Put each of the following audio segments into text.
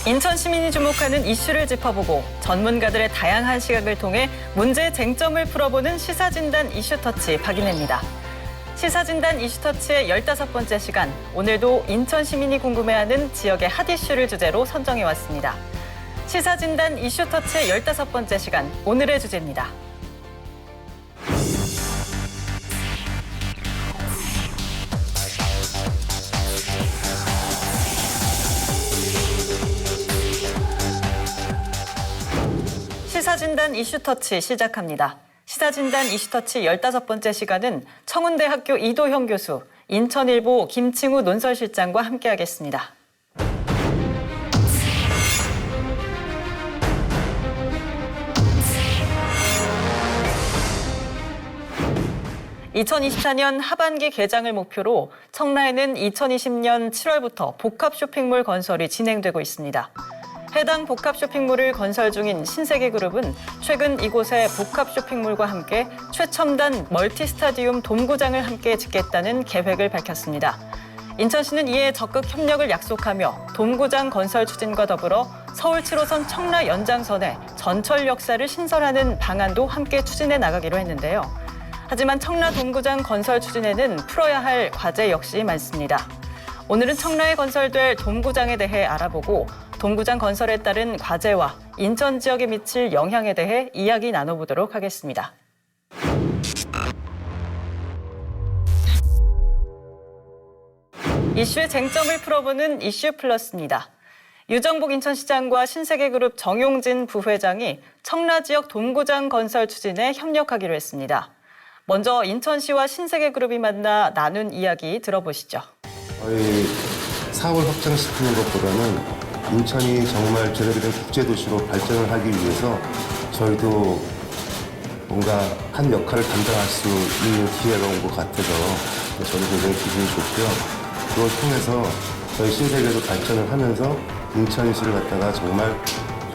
인천 시민이 주목하는 이슈를 짚어보고 전문가들의 다양한 시각을 통해 문제의 쟁점을 풀어보는 시사진단 이슈터치 박인혜입니다. 시사진단 이슈터치의 15번째 시간, 오늘도 인천 시민이 궁금해하는 지역의 핫 이슈를 주제로 선정해왔습니다. 시사진단 이슈터치의 15번째 시간, 오늘의 주제입니다. 시사진단 이슈터치 시작합니다. 시사진단 이슈터치 15번째 시간은 청운대학교 이도형 교수, 인천일보 김칭우 논설실장과 함께하겠습니다. (2024년) 하반기 개장을 목표로 청라에는 2020년 7월부터 복합 쇼핑몰 건설이 진행되고 있습니다. 해당 복합 쇼핑몰을 건설 중인 신세계그룹은 최근 이곳에 복합 쇼핑몰과 함께 최첨단 멀티스타디움 돔구장을 함께 짓겠다는 계획을 밝혔습니다. 인천시는 이에 적극 협력을 약속하며 돔구장 건설 추진과 더불어 서울 7호선 청라 연장선에 전철 역사를 신설하는 방안도 함께 추진해 나가기로 했는데요. 하지만 청라 돔구장 건설 추진에는 풀어야 할 과제 역시 많습니다. 오늘은 청라에 건설될 돔구장에 대해 알아보고 돔구장 건설에 따른 과제와 인천 지역에 미칠 영향에 대해 이야기 나눠보도록 하겠습니다. 이슈의 쟁점을 풀어보는 이슈 플러스입니다. 유정복 인천시장과 신세계그룹 정용진 부회장이 청라 지역 돔구장 건설 추진에 협력하기로 했습니다. 먼저 인천시와 신세계그룹이 만나 나눈 이야기 들어보시죠. 저희 사업을 확장시키는 것보다는 인천이 정말 제대로 된 국제도시로 발전을 하기 위해서 저희도 뭔가 한 역할을 감당할 수 있는 기회가 온 것 같아서 저는 굉장히 기분이 좋고요. 그걸 통해서 저희 신세계도 발전을 하면서 인천시를 갖다가 정말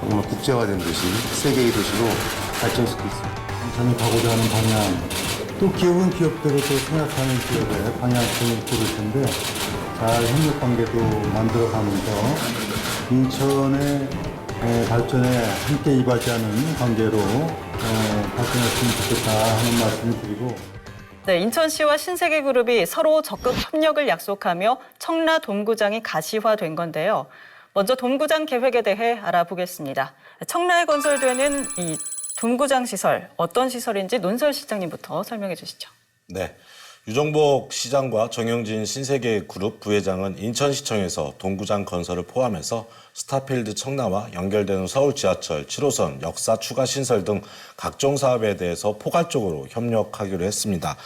국제화된 도시, 세계의 도시로 발전시킬 수 있습니다. 인천이 가고자 하는 방향, 또 기업은 기업대로 또 생각하는 기업의 방향성을 고를 텐데 잘 협력 관계도 만들어가면서 인천의 발전에 함께 이바지하는 관계로 발전했으면 좋겠다 하는 말씀을 드리고. 네, 인천시와 신세계그룹이 서로 적극 협력을 약속하며 청라 돔구장이 가시화된 건데요. 먼저 돔구장 계획에 대해 알아보겠습니다. 청라에 건설되는 이 돔구장 시설, 어떤 시설인지 논설 실장님부터 설명해 주시죠. 네. 유정복 시장과 정용진 신세계그룹 부회장은 인천시청에서 돔구장 건설을 포함해서 스타필드 청라와 연결되는 서울 지하철 7호선 역사 추가 신설 등 각종 사업에 대해서 포괄적으로 협력하기로 했습니다.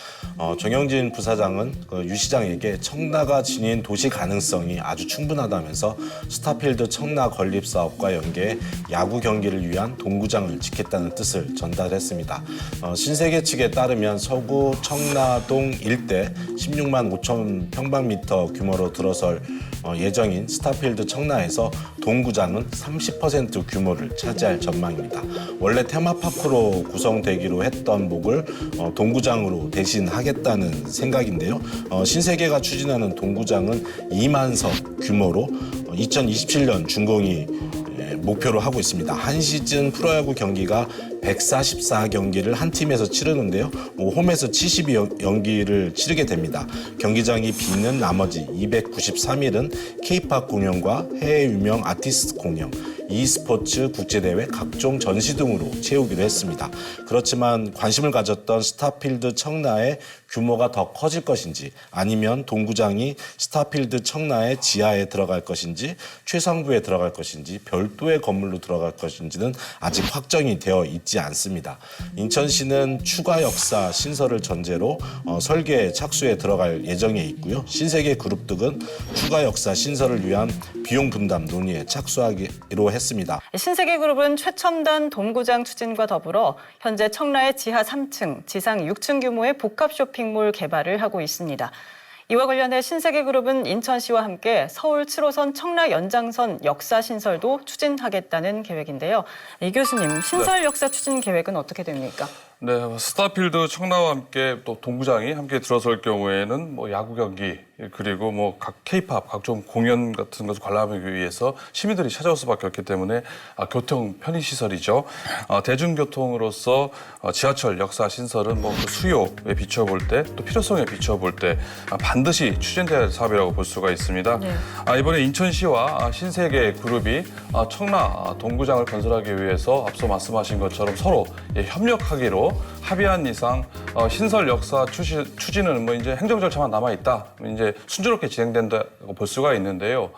정용진 부사장은 유 시장에게 청라가 지닌 도시 가능성이 아주 충분하다면서 스타필드 청라 건립 사업과 연계해 야구 경기를 위한 돔구장을 짓겠다는 뜻을 전달했습니다. 신세계 측에 따르면 서구 청라동 일대 16만 5천 평방미터 규모로 들어설 예정인 스타필드 청라에서 돔구장은 30% 규모를 차지할 전망입니다. 원래 테마파크로 구성되기로 했던 목을 돔구장으로 대신하겠다는 생각인데요. 신세계가 추진하는 돔구장은 2만석 규모로 2027년 준공이 목표로 하고 있습니다. 한 시즌 프로야구 경기가 144경기를 한 팀에서 치르는데요. 홈에서 72경기를 치르게 됩니다. 경기장이 비는 나머지 293일은 K-팝 공연과 해외 유명 아티스트 공연, e스포츠 국제대회, 각종 전시 등으로 채우기로 했습니다. 그렇지만 관심을 가졌던 스타필드 청라의 규모가 더 커질 것인지 아니면 돔구장이 스타필드 청라의 지하에 들어갈 것인지 최상부에 들어갈 것인지 별도의 건물로 들어갈 것인지는 아직 확정이 되어 있지 않습니다. 인천시는 추가 역사 신설을 전제로 설계 착수에 들어갈 예정에 있고요. 신세계그룹 등은 추가 역사 신설을 위한 비용 분담 논의에 착수하기로 했습니다. 신세계그룹은 최첨단 돔구장 추진과 더불어 현재 청라의 지하 3층, 지상 6층 규모의 복합 쇼핑몰 개발을 하고 있습니다. 이와 관련해 신세계그룹은 인천시와 함께 서울 7호선 청라 연장선 역사 신설도 추진하겠다는 계획인데요. 이 교수님, 신설 역사 추진 계획은 어떻게 됩니까? 네, 스타필드 청라와 함께 또 동구장이 함께 들어설 경우에는 뭐 야구 경기 그리고 뭐 각 K-팝 각종 공연 같은 것을 관람하기 위해서 시민들이 찾아올 수밖에 없기 때문에 교통 편의 시설이죠. 대중교통으로서 지하철 역사 신설은 뭐 그 수요에 비춰볼 때 또 필요성에 비춰볼 때 반드시 추진돼야 할 사업이라고 볼 수가 있습니다. 네. 이번에 인천시와 신세계 그룹이 청라 동구장을 건설하기 위해서 앞서 말씀하신 것처럼 서로 협력하기로 합의한 이상 신설 역사 추진은 뭐 이제 행정 절차만 남아 있다. 이제 순조롭게 진행된다고 볼 수가 있는데요.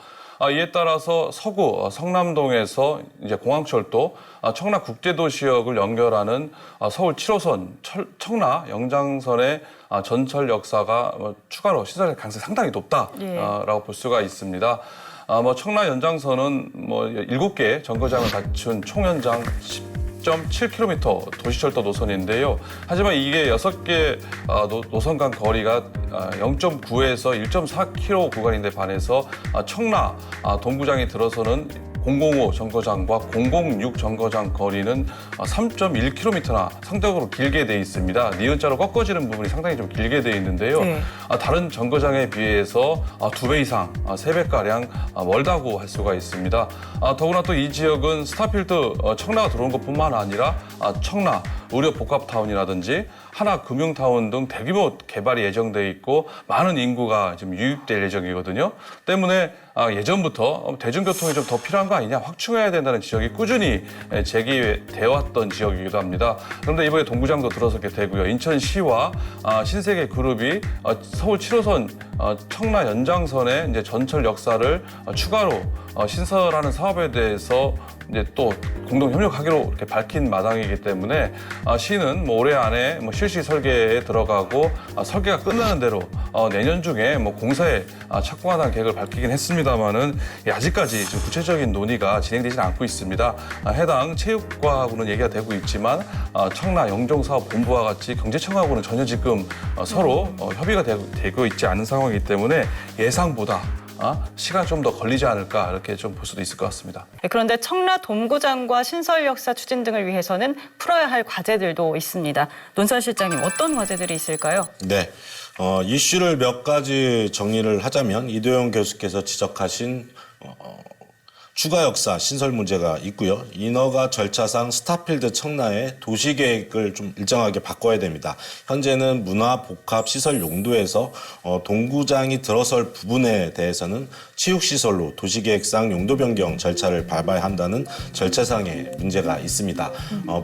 이에 따라서 서구 성남동에서 이제 공항철도 청라 국제도시역을 연결하는 서울 7호선 청라 영장선의 전철 역사가 추가로 시설될 가능성이 상당히 높다라고 볼 수가 있습니다. 청라 연장선은 7개 정거장을 갖춘 총연장 10.7km 도시철도 노선인데요. 하지만 이게 6개 노선 간 거리가 0.9에서 1.4km 구간인데 반해서 청라 동구장이 들어서는 005 정거장과 006 정거장 거리는 3.1km나 상대적으로 길게 돼 있습니다. 니은자로 꺾어지는 부분이 상당히 좀 길게 돼 있는데요. 네. 다른 정거장에 비해서 2배 이상, 3배가량 멀다고 할 수가 있습니다. 더구나 또 이 지역은 스타필드 청라가 들어온 것뿐만 아니라 청라 의료복합타운이라든지 하나금융타운 등 대규모 개발이 예정돼 있고 많은 인구가 지금 유입될 예정이거든요. 때문에 예전부터 대중교통이 좀 더 필요한 거 아니냐, 확충해야 된다는 지적이 꾸준히 제기되어 왔던 지역이기도 합니다. 그런데 이번에 동구장도 들어서게 되고요. 인천시와 신세계 그룹이 서울 7호선 청라 연장선의 이제 전철 역사를 추가로 신설하는 사업에 대해서 이제 또 공동 협력하기로 이렇게 밝힌 마당이기 때문에 시는 올해 안에 실시 설계에 들어가고 설계가 끝나는 대로 내년 중에 공사에 착공하는 계획을 밝히긴 했습니다만은 아직까지 지금 구체적인 논의가 진행되지는 않고 있습니다. 해당 체육과하고는 얘기가 되고 있지만 청라 영종사업본부와 같이 경제청하고는 전혀 지금 서로 협의가 되고 있지 않은 상황이기 때문에 예상보다 시간 좀 더 걸리지 않을까 이렇게 좀 볼 수도 있을 것 같습니다. 그런데 청라 동구장과 신설 역사 추진 등을 위해서는 풀어야 할 과제들도 있습니다. 논산 실장님, 어떤 과제들이 있을까요? 네. 이슈를 몇 가지 정리를 하자면 이도영 교수께서 지적하신 추가 역사 신설 문제가 있고요. 인허가 절차상 스타필드 청라의 도시계획을 좀 일정하게 바꿔야 됩니다. 현재는 문화복합시설 용도에서 동구장이 들어설 부분에 대해서는 체육시설로 도시계획상 용도 변경 절차를 밟아야 한다는 절차상의 문제가 있습니다.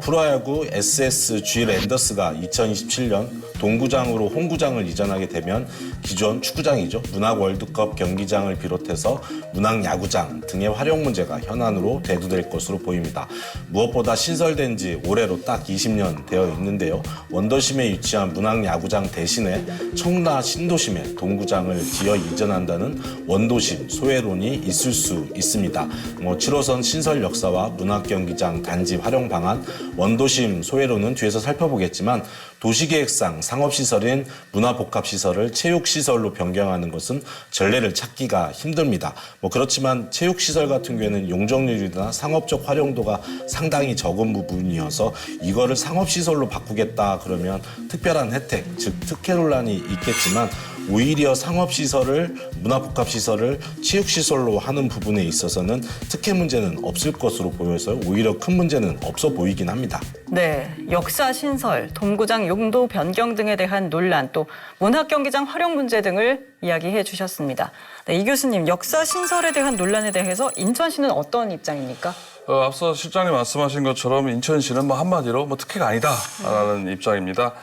프로야구 SSG 랜더스가 2027년 동구장으로 홈구장을 이전하게 되면 기존 축구장이죠. 문학 월드컵 경기장을 비롯해서 문학 야구장 등의 활용 문제가 현안으로 대두될 것으로 보입니다. 무엇보다 신설된 지 올해로 딱 20년 되어 있는데요. 원도심에 위치한 문학 야구장 대신에 청라 신도심에 동구장을 지어 이전한다는 원도심 소외론이 있을 수 있습니다. 7호선 신설 역사와 문학 경기장 단지 활용 방안, 원도심 소외론은 뒤에서 살펴보겠지만 도시계획상 상업시설인 문화복합시설을 체육시설로 변경하는 것은 전례를 찾기가 힘듭니다. 그렇지만 체육시설 같은 경우에는 용적률이나 상업적 활용도가 상당히 적은 부분이어서 이거를 상업시설로 바꾸겠다 그러면 특별한 혜택, 즉 특혜 논란이 있겠지만 오히려 상업시설을 문화복합시설을 체육시설로 하는 부분에 있어서는 특혜 문제는 없을 것으로 보여서 오히려 큰 문제는 없어 보이긴 합니다. 네, 역사 신설, 동구장 용도 변경 등에 대한 논란, 또 문학경기장 활용 문제 등을 이야기해 주셨습니다. 네, 이 교수님, 역사 신설에 대한 논란에 대해서 인천시는 어떤 입장입니까? 앞서 실장님 말씀하신 것처럼 인천시는 한마디로 특혜가 아니다라는 입장입니다.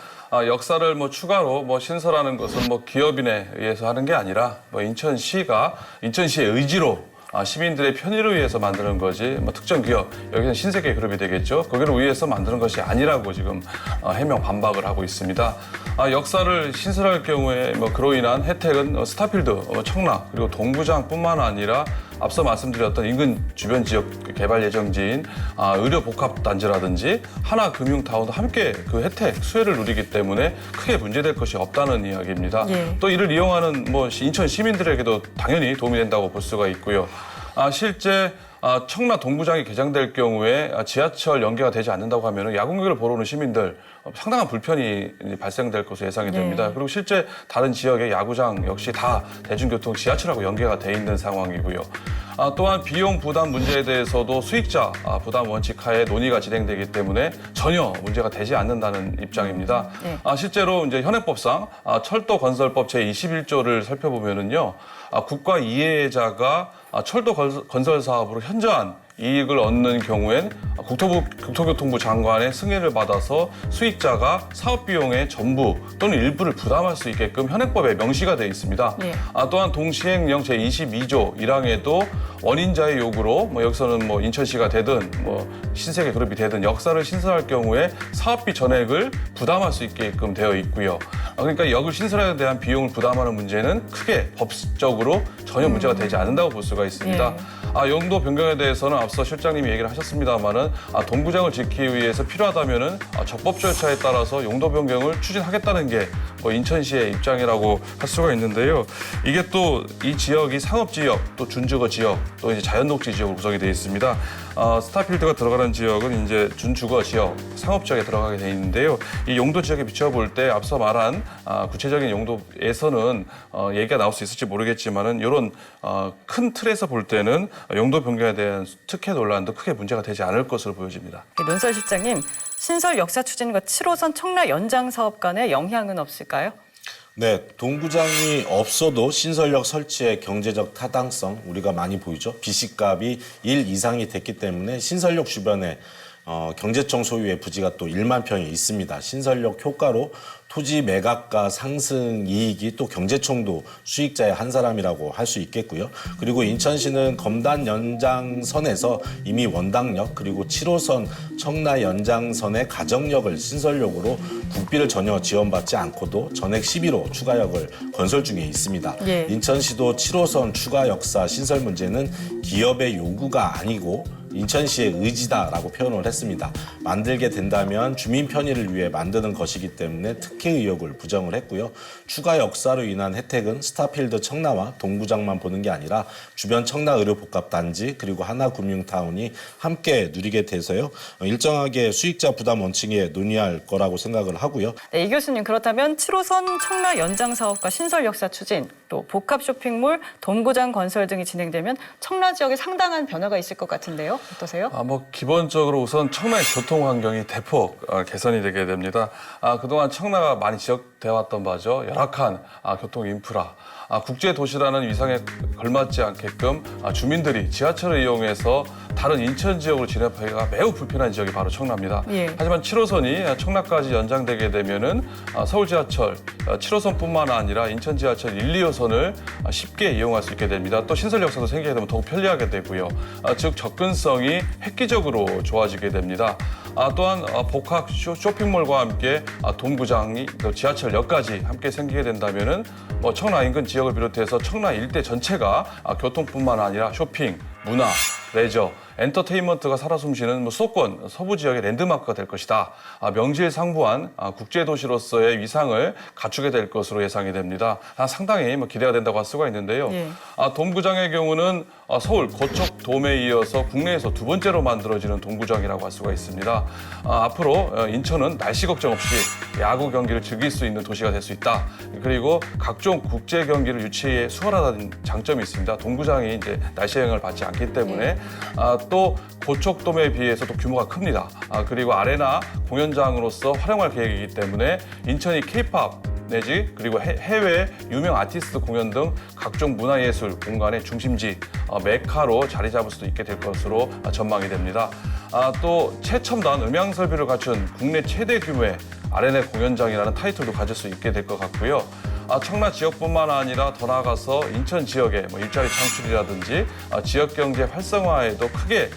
역사를 추가로 신설하는 것은 기업인에 의해서 하는 게 아니라 인천시의 의지로 시민들의 편의를 위해서 만드는 거지 특정 기업, 여기서는 신세계 그룹이 되겠죠. 거기를 위해서 만드는 것이 아니라고 지금 해명 반박을 하고 있습니다. 역사를 신설할 경우에 그로 인한 혜택은 스타필드, 청라 그리고 동구장뿐만 아니라 앞서 말씀드렸던 인근 주변 지역 개발 예정지인 의료복합단지라든지 하나금융타운도 함께 그 혜택, 수혜를 누리기 때문에 크게 문제될 것이 없다는 이야기입니다. 예. 또 이를 이용하는 인천 시민들에게도 당연히 도움이 된다고 볼 수가 있고요. 실제 청라 동구장이 개장될 경우에 지하철 연계가 되지 않는다고 하면 야구 경기를 보러 오는 시민들 상당한 불편이 발생될 것으로 예상이 됩니다. 네. 그리고 실제 다른 지역의 야구장 역시 다 대중교통 지하철하고 연계가 돼 있는 상황이고요. 또한 비용 부담 문제에 대해서도 수익자 부담 원칙 하에 논의가 진행되기 때문에 전혀 문제가 되지 않는다는 입장입니다. 네. 실제로 이제 현행법상 철도건설법 제21조를 살펴보면은요, 국가 이해자가 철도 건설 사업으로 현저한 이익을 얻는 경우엔 국토교통부 장관의 승인을 받아서 수익자가 사업 비용의 전부 또는 일부를 부담할 수 있게끔 현행법에 명시가 되어 있습니다. 네. 또한 동시행령 제22조 1항에도 원인자의 요구로 여기서는 인천시가 되든 신세계 그룹이 되든 역사를 신설할 경우에 사업비 전액을 부담할 수 있게끔 되어 있고요. 그러니까 역을 신설에 대한 비용을 부담하는 문제는 크게 법적으로 전혀 문제가 되지 않는다고 볼 수가 있습니다. 용도 변경에 대해서는 앞서 실장님이 얘기를 하셨습니다만은 동구장을 짓기 위해서 필요하다면은 적법 절차에 따라서 용도 변경을 추진하겠다는 게 인천시의 입장이라고 할 수가 있는데요. 이게 또 이 지역이 상업 지역, 또 준주거 지역, 또 이제 자연녹지 지역으로 구성이 되어 있습니다. 스타필드가 들어가는 지역은 이제 준주거 지역, 상업 지역에 들어가게 돼 있는데요. 이 용도 지역에 비춰볼 때 앞서 말한 구체적인 용도에서는 얘기가 나올 수 있을지 모르겠지만은 이런 큰 틀에서 볼 때는 용도 변경에 대한 특혜 논란도 크게 문제가 되지 않을 것으로 보여집니다. 논설 실장님, 신설 역사 추진과 7호선 청라 연장 사업 간에 영향은 없을까요? 네, 동구장이 없어도 신설역 설치의 경제적 타당성 우리가 많이 보이죠. 비식값이 1 이상이 됐기 때문에 신설역 주변에 경제청 소유의 부지가 또 1만 평이 있습니다. 신설역 효과로 토지 매각가 상승 이익이 또 경제청도 수익자의 한 사람이라고 할 수 있겠고요. 그리고 인천시는 검단 연장선에서 이미 원당역 그리고 7호선 청라 연장선의 가정역을 신설역으로 국비를 전혀 지원받지 않고도 전액 시비로 추가역을 건설 중에 있습니다. 예. 인천시도 7호선 추가 역사 신설 문제는 기업의 요구가 아니고 인천시의 의지다라고 표현을 했습니다. 만들게 된다면 주민 편의를 위해 만드는 것이기 때문에 특혜 의혹을 부정을 했고요. 추가 역사로 인한 혜택은 스타필드 청라와 동구장만 보는 게 아니라 주변 청라 의료복합단지 그리고 하나금융타운이 함께 누리게 돼서요. 일정하게 수익자 부담 원칙에 논의할 거라고 생각을 하고요. 네, 이 교수님, 그렇다면 7호선 청라 연장 사업과 신설 역사 추진, 또 복합 쇼핑몰, 동구장 건설 등이 진행되면 청라 지역에 상당한 변화가 있을 것 같은데요. 어떠세요? 기본적으로 우선 청라의 교통 환경이 대폭 개선이 되게 됩니다. 그동안 청라가 많이 지적되어 왔던 바죠. 열악한 교통 인프라. 국제 도시라는 위상에 걸맞지 않게끔 주민들이 지하철을 이용해서 다른 인천 지역으로 진입하기가 매우 불편한 지역이 바로 청라입니다. 예. 하지만 7호선이 청라까지 연장되게 되면은 서울 지하철 7호선뿐만 아니라 인천 지하철 1, 2호선을 쉽게 이용할 수 있게 됩니다. 또 신설 역사도 생기게 되면 더욱 편리하게 되고요. 즉 접근성이 획기적으로 좋아지게 됩니다. 또한 복합 쇼핑몰과 함께 동구장이 지하철역까지 함께 생기게 된다면은 청라 인근 지역을 비롯해서 청라 일대 전체가 교통뿐만 아니라 쇼핑, 문화, 레저, 엔터테인먼트가 살아 숨쉬는 수도권 서부 지역의 랜드마크가 될 것이다. 명실상부한 국제도시로서의 위상을 갖추게 될 것으로 예상이 됩니다. 상당히 기대가 된다고 할 수가 있는데요. 예. 동구장의 경우는 서울 고척돔에 이어서 국내에서 두 번째로 만들어지는 동구장이라고 할 수가 있습니다. 앞으로 인천은 날씨 걱정 없이 야구 경기를 즐길 수 있는 도시가 될 수 있다. 그리고 각종 국제 경기를 유치에 수월하다는 장점이 있습니다. 동구장이 이제 날씨 영향을 받지 않기 때문에 또 고척돔에 비해서 또 규모가 큽니다. 그리고 아레나 공연장으로서 활용할 계획이기 때문에 인천이 K-팝 내지 그리고 해외 유명 아티스트 공연 등 각종 문화예술 공간의 중심지 메카로 자리 잡을 수도 있게 될 것으로 전망이 됩니다. 또 최첨단 음향 설비를 갖춘 국내 최대 규모의 아레나 공연장이라는 타이틀도 가질 수 있게 될 것 같고요. 청라 지역뿐만 아니라 더 나아가서 인천 지역의 일자리 창출이라든지 지역 경제 활성화에도 크게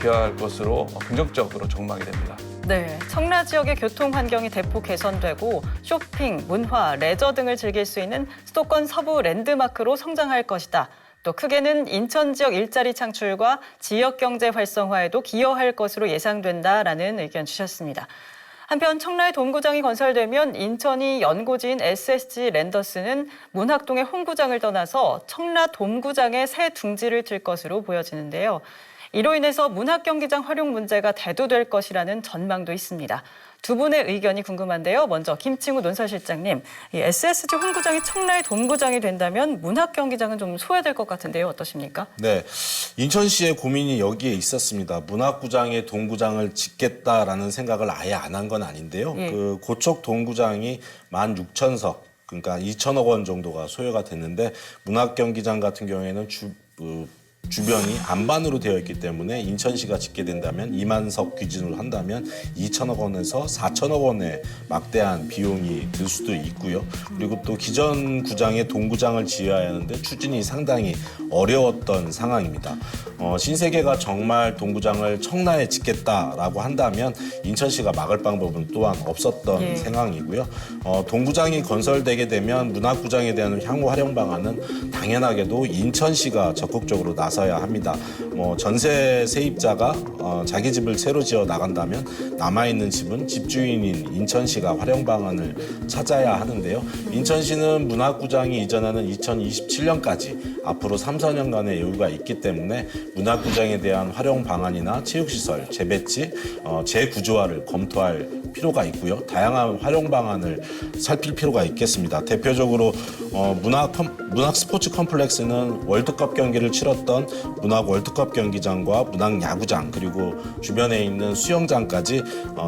기여할 것으로 긍정적으로 전망이 됩니다. 네, 청라 지역의 교통 환경이 대폭 개선되고 쇼핑, 문화, 레저 등을 즐길 수 있는 수도권 서부 랜드마크로 성장할 것이다. 또 크게는 인천 지역 일자리 창출과 지역 경제 활성화에도 기여할 것으로 예상된다라는 의견 주셨습니다. 한편 청라의 동구장이 건설되면 인천이 연고지인 SSG 랜더스는 문학동의 홍구장을 떠나서 청라 동구장에 새 둥지를 칠 것으로 보여지는데요. 이로 인해서 문학경기장 활용 문제가 대두될 것이라는 전망도 있습니다. 두 분의 의견이 궁금한데요. 먼저 김칭우 논설실장님, 이 SSG 홈구장이 청라의 돔구장이 된다면 문학경기장은 좀 소외될 것 같은데요. 어떠십니까? 네, 인천시의 고민이 여기에 있었습니다. 문학구장에 동구장을 짓겠다라는 생각을 아예 안 한 건 아닌데요. 예. 그 고척 동구장이 16,000석, 그러니까 2천억 원 정도가 소요가 됐는데 문학경기장 같은 경우에는 주변이 안반으로 되어 있기 때문에 인천시가 짓게 된다면 2만 석 기준으로 한다면 2천억 원에서 4천억 원의 막대한 비용이 들 수도 있고요. 그리고 또 기존 구장에 동구장을 지어야 하는데 추진이 상당히 어려웠던 상황입니다. 신세계가 정말 동구장을 청라에 짓겠다라고 한다면 인천시가 막을 방법은 또한 없었던 상황이고요. 동구장이 건설되게 되면 문학구장에 대한 향후 활용 방안은 당연하게도 인천시가 적극적으로 나서야 합니다. 전세 세입자가 자기 집을 새로 지어 나간다면 남아있는 집은 집주인인 인천시가 활용 방안을 찾아야 하는데요. 인천시는 문학구장이 이전하는 2027년까지 앞으로 3, 4년간의 여유가 있기 때문에 문학구장에 대한 활용 방안이나 체육시설, 재배치, 재구조화를 검토할 필요가 있고요. 다양한 활용 방안을 살필 필요가 있겠습니다. 대표적으로 문학 스포츠 컴플렉스는 월드컵 경기를 치렀던 문학 월드컵 경기장과 문학 야구장 그리고 주변에 있는 수영장까지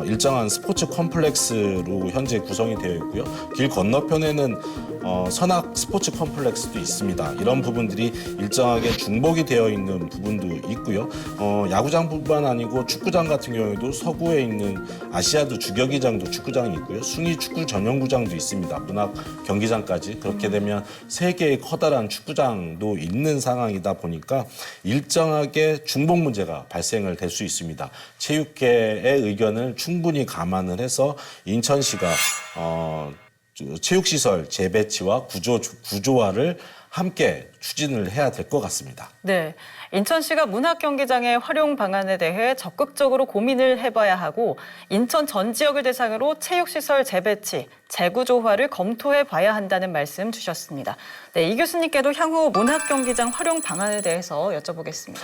일정한 스포츠 컴플렉스로 현재 구성이 되어 있고요. 길 건너편에는 선악 스포츠 컴플렉스도 있습니다. 이런 부분들이 일정하게 중복이 되어 있는 부분도 있고요. 야구장뿐만 아니고 축구장 같은 경우에도 서구에 있는 아시아드 주경기장도 축구장이 있고요. 순위 축구 전용구장도 있습니다. 문학 경기장까지. 그렇게 되면 세 개의 커다란 축구장도 있는 상황이다 보니까 일정하게 중복 문제가 발생을 될 수 있습니다. 체육계의 의견을 충분히 감안을 해서 인천시가 체육시설 재배치와 구조화를 함께 추진을 해야 될 것 같습니다. 네, 인천시가 문학경기장의 활용 방안에 대해 적극적으로 고민을 해봐야 하고 인천 전 지역을 대상으로 체육시설 재배치, 재구조화를 검토해봐야 한다는 말씀 주셨습니다. 네, 이 교수님께도 향후 문학경기장 활용 방안에 대해서 여쭤보겠습니다.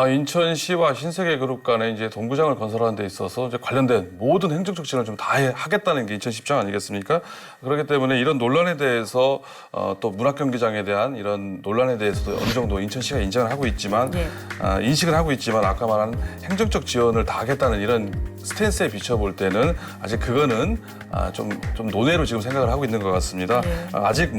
인천시와 신세계그룹 간에 이제 동구장을 건설하는 데 있어서 이제 관련된 모든 행정적 지원을 좀 다 하겠다는 게 인천시 입장 아니겠습니까? 그렇기 때문에 이런 논란에 대해서 또 문학경기장에 대한 이런 논란에 대해서도 어느 정도 인천시가 인정을 하고 있지만 인식을 하고 있지만 아까 말한 행정적 지원을 다 하겠다는 이런 스탠스에 비춰볼 때는 아직 그거는 좀 논외로 지금 생각을 하고 있는 것 같습니다. 아직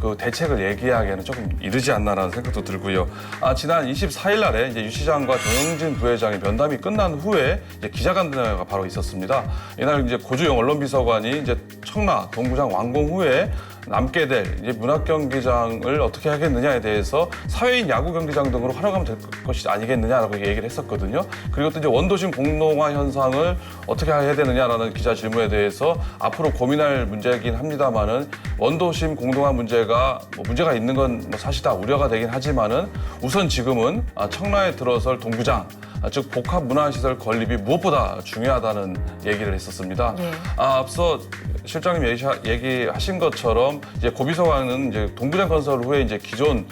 그 대책을 얘기하기에는 조금 이르지 않나라는 생각도 들고요. 지난 24일 날에 이제 유 시장과 정영진 부회장의 면담이 끝난 후에 이제 기자간담회가 바로 있었습니다. 이날 이제 고주영 언론비서관이 이제 청라 동구장 완공 후에 남게 될 이제 문학경기장을 어떻게 하겠느냐에 대해서 사회인 야구 경기장 등으로 활용하면 될 것이 아니겠느냐라고 얘기를 했었거든요. 그리고 또 이제 원도심 공동화 현상을 어떻게 해야 되느냐라는 기자 질문에 대해서 앞으로 고민할 문제이긴 합니다만은 원도심 공동화 문제가 문제가 있는 건 사실 다 우려가 되긴 하지만은 우선 지금은 청라에 들어설 동구장 즉 복합 문화시설 건립이 무엇보다 중요하다는 얘기를 했었습니다. 앞서 실장님 얘기하신 것처럼 이제 고비서관은 이제 동구장 건설 후에 이제 기존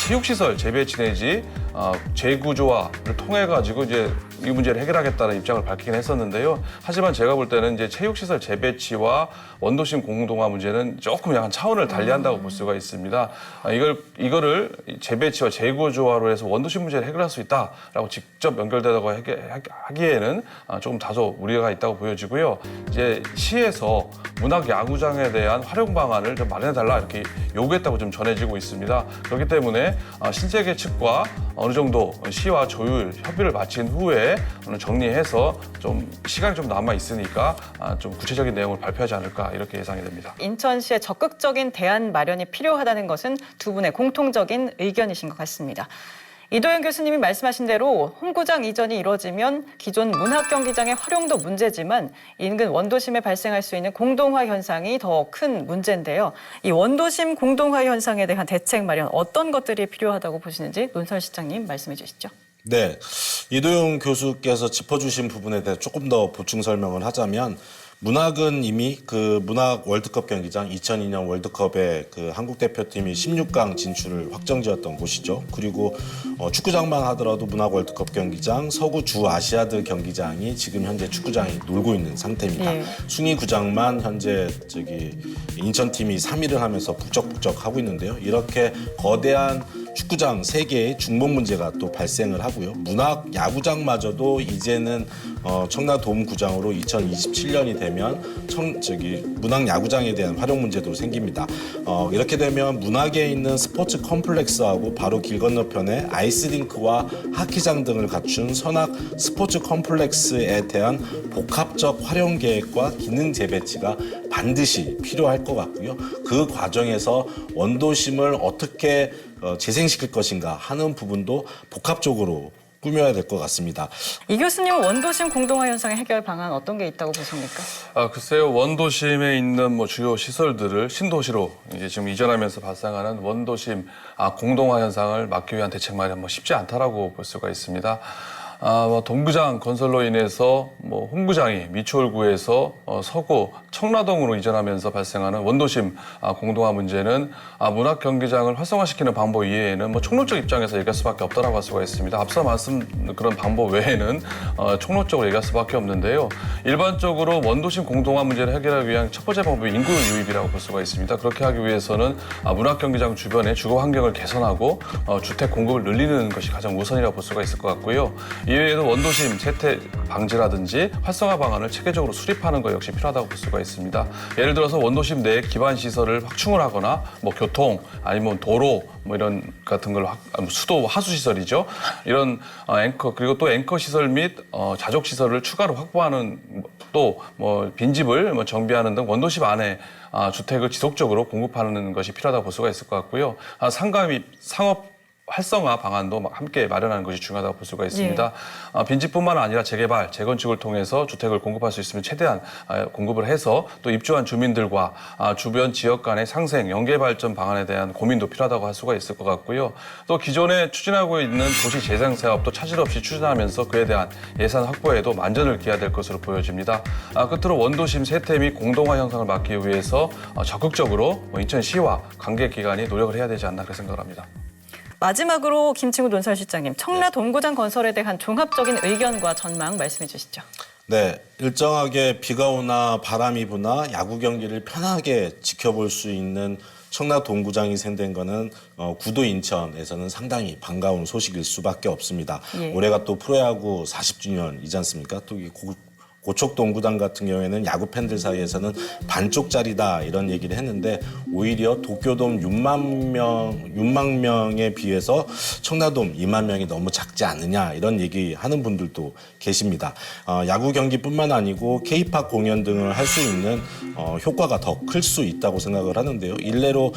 체육시설 재배치 내지 재구조화를 통해 가지고 이제 이 문제를 해결하겠다는 입장을 밝히긴 했었는데요. 하지만 제가 볼 때는 이제 체육시설 재배치와 원도심 공동화 문제는 조금 약간 차원을 달리한다고 볼 수가 있습니다. 이거를 재배치와 재구조화로 해서 원도심 문제를 해결할 수 있다라고 직접 연결되다고 하기에는 조금 다소 우려가 있다고 보여지고요. 이제 시에서 문학 야구장에 대한 활용 방안을 좀 마련해달라 이렇게 요구했다고 좀 전해지고 있습니다. 그렇기 때문에 신세계 측과 어느 정도 시와 조율 협의를 마친 후에 정리해서 좀 시간이 좀 남아 있으니까 좀 구체적인 내용을 발표하지 않을까 이렇게 예상이 됩니다. 인천시의 적극적인 대안 마련이 필요하다는 것은 두 분의 공통적인 의견이신 것 같습니다. 이도현 교수님이 말씀하신 대로 홈구장 이전이 이뤄지면 기존 문학경기장의 활용도 문제지만 인근 원도심에 발생할 수 있는 공동화 현상이 더 큰 문제인데요. 이 원도심 공동화 현상에 대한 대책 마련 어떤 것들이 필요하다고 보시는지 논설실장님 말씀해 주시죠. 네, 이도영 교수께서 짚어주신 부분에 대해 조금 더 보충 설명을 하자면 문학은 이미 그 문학 월드컵 경기장 2002년 월드컵에 그 한국 대표팀이 16강 진출을 확정지었던 곳이죠. 그리고 축구장만 하더라도 문학 월드컵 경기장, 서구 주 아시아드 경기장이 지금 현재 축구장이 놀고 있는 상태입니다. 예. 숭이 구장만 현재 인천팀이 3위를 하면서 북적북적 하고 있는데요. 이렇게 거대한 축구장 3개의 중복 문제가 또 발생을 하고요. 문학 야구장마저도 이제는 청라돔구장으로 2027년이 되면 문학 야구장에 대한 활용 문제도 생깁니다. 이렇게 되면 문학에 있는 스포츠 컴플렉스하고 바로 길 건너편에 아이스링크와 하키장 등을 갖춘 선악 스포츠 컴플렉스에 대한 복합적 활용 계획과 기능 재배치가 반드시 필요할 것 같고요. 그 과정에서 원도심을 어떻게 재생시킬 것인가 하는 부분도 복합적으로 꾸며야 될 것 같습니다. 이 교수님은 원도심 공동화 현상의 해결 방안 어떤 게 있다고 보십니까? 글쎄요, 원도심에 있는 뭐 주요 시설들을 신도시로 이제 지금 이전하면서 발생하는 원도심 공동화 현상을 막기 위한 대책 마련 쉽지 않다라고 볼 수가 있습니다. 동구장 건설로 인해서 홍구장이 미추홀구에서 서구 청라동으로 이전하면서 발생하는 원도심 공동화 문제는 문학 경기장을 활성화시키는 방법 이외에는 총론적 입장에서 얘기할 수밖에 없다라고 할 수가 있습니다. 앞서 말씀 그런 방법 외에는 총론적으로 얘기할 수밖에 없는데요. 일반적으로 원도심 공동화 문제를 해결하기 위한 첫 번째 방법이 인구 유입이라고 볼 수가 있습니다. 그렇게 하기 위해서는 문학 경기장 주변의 주거 환경을 개선하고 주택 공급을 늘리는 것이 가장 우선이라고 볼 수가 있을 것 같고요. 이외에도 원도심 세태 방지라든지 활성화 방안을 체계적으로 수립하는 것 역시 필요하다고 볼 수가 있습니다. 예를 들어서 원도심 내 기반 시설을 확충을 하거나 교통 아니면 도로 이런 같은 걸 수도 하수 시설이죠. 이런 앵커 그리고 또 앵커 시설 및 자족 시설을 추가로 확보하는 또 빈집을 정비하는 등 원도심 안에 주택을 지속적으로 공급하는 것이 필요하다고 볼 수가 있을 것 같고요. 상가 및 상업 활성화 방안도 함께 마련하는 것이 중요하다고 볼 수가 있습니다. 빈집뿐만 아니라 재개발, 재건축을 통해서 주택을 공급할 수 있으면 최대한 공급을 해서 또 입주한 주민들과 주변 지역 간의 상생, 연계 발전 방안에 대한 고민도 필요하다고 할 수가 있을 것 같고요. 또 기존에 추진하고 있는 도시 재생 사업도 차질 없이 추진하면서 그에 대한 예산 확보에도 만전을 기해야 될 것으로 보여집니다. 끝으로 원도심 세태 및 공동화 형성을 막기 위해서 적극적으로 인천시와 관계기관이 노력을 해야 되지 않나 그렇게 생각을 합니다. 마지막으로 김칭우 논설실장님, 청라돔구장 건설에 대한 종합적인 의견과 전망 말씀해 주시죠. 네, 일정하게 비가 오나 바람이 부나 야구 경기를 편하게 지켜볼 수 있는 청라돔구장이 생긴 거는 구도 인천에서는 상당히 반가운 소식일 수밖에 없습니다. 예. 올해가 또 프로야구 40주년이지 않습니까? 또 고척동구장 같은 경우에는 야구 팬들 사이에서는 반쪽짜리다 이런 얘기를 했는데 오히려 도쿄돔 6만 명에 비해서 청라돔 2만 명이 너무 작지 않느냐 이런 얘기하는 분들도 계십니다. 야구 경기뿐만 아니고 K-팝 공연 등을 할 수 있는 효과가 더 클 수 있다고 생각을 하는데요. 일례로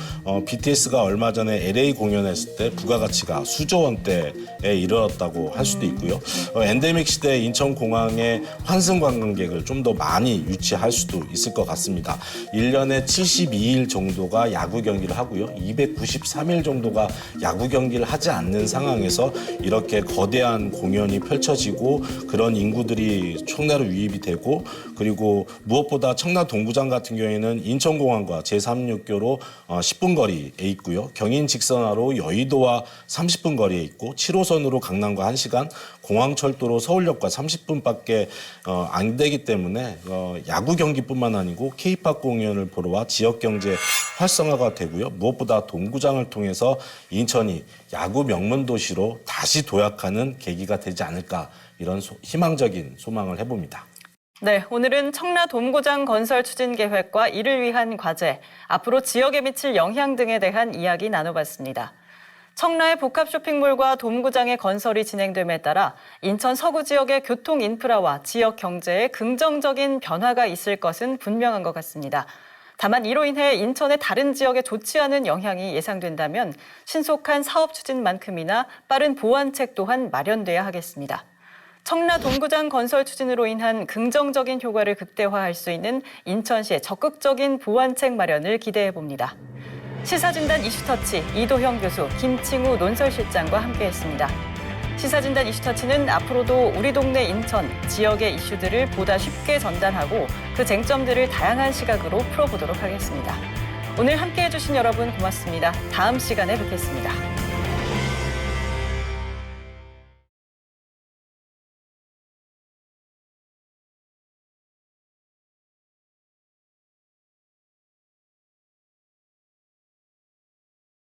BTS가 얼마 전에 LA 공연했을 때 부가가치가 수조 원대에 이르렀다고 할 수도 있고요. 엔데믹 시대 인천공항의 환승 관광객을 좀 더 많이 유치할 수도 있을 것 같습니다. 1년에 72일 정도가 야구 경기를 하고요. 293일 정도가 야구 경기를 하지 않는 상황에서 이렇게 거대한 공연이 펼쳐지고 그런 인구들이 청라로 유입이 되고 그리고 무엇보다 청라동구장 같은 경우에는 인천공항과 제3육교로 10분 거리에 있고요. 경인 직선화로 여의도와 30분 거리에 있고 7호선으로 강남과 1시간, 공항철도로 서울역과 30분밖에 안 되기 때문에 야구 경기뿐만 아니고 K-팝 공연을 보러 와 지역 경제 활성화가 되고요. 무엇보다 동구장을 통해서 인천이 야구 명문 도시로 다시 도약하는 계기가 되지 않을까 이런 희망적인 소망을 해봅니다. 네, 오늘은 청라돔구장 건설 추진 계획과 이를 위한 과제, 앞으로 지역에 미칠 영향 등에 대한 이야기 나눠봤습니다. 청라의 복합 쇼핑몰과 돔구장의 건설이 진행됨에 따라 인천 서구 지역의 교통 인프라와 지역 경제에 긍정적인 변화가 있을 것은 분명한 것 같습니다. 다만 이로 인해 인천의 다른 지역에 좋지 않은 영향이 예상된다면 신속한 사업 추진만큼이나 빠른 보완책 또한 마련돼야 하겠습니다. 청라돔구장 건설 추진으로 인한 긍정적인 효과를 극대화할 수 있는 인천시의 적극적인 보완책 마련을 기대해 봅니다. 시사진단 이슈터치 이도형 교수, 김칭우 논설실장과 함께했습니다. 시사진단 이슈타치는 앞으로도 우리 동네 인천, 지역의 이슈들을 보다 쉽게 전달하고 그 쟁점들을 다양한 시각으로 풀어보도록 하겠습니다. 오늘 함께해 주신 여러분 고맙습니다. 다음 시간에 뵙겠습니다.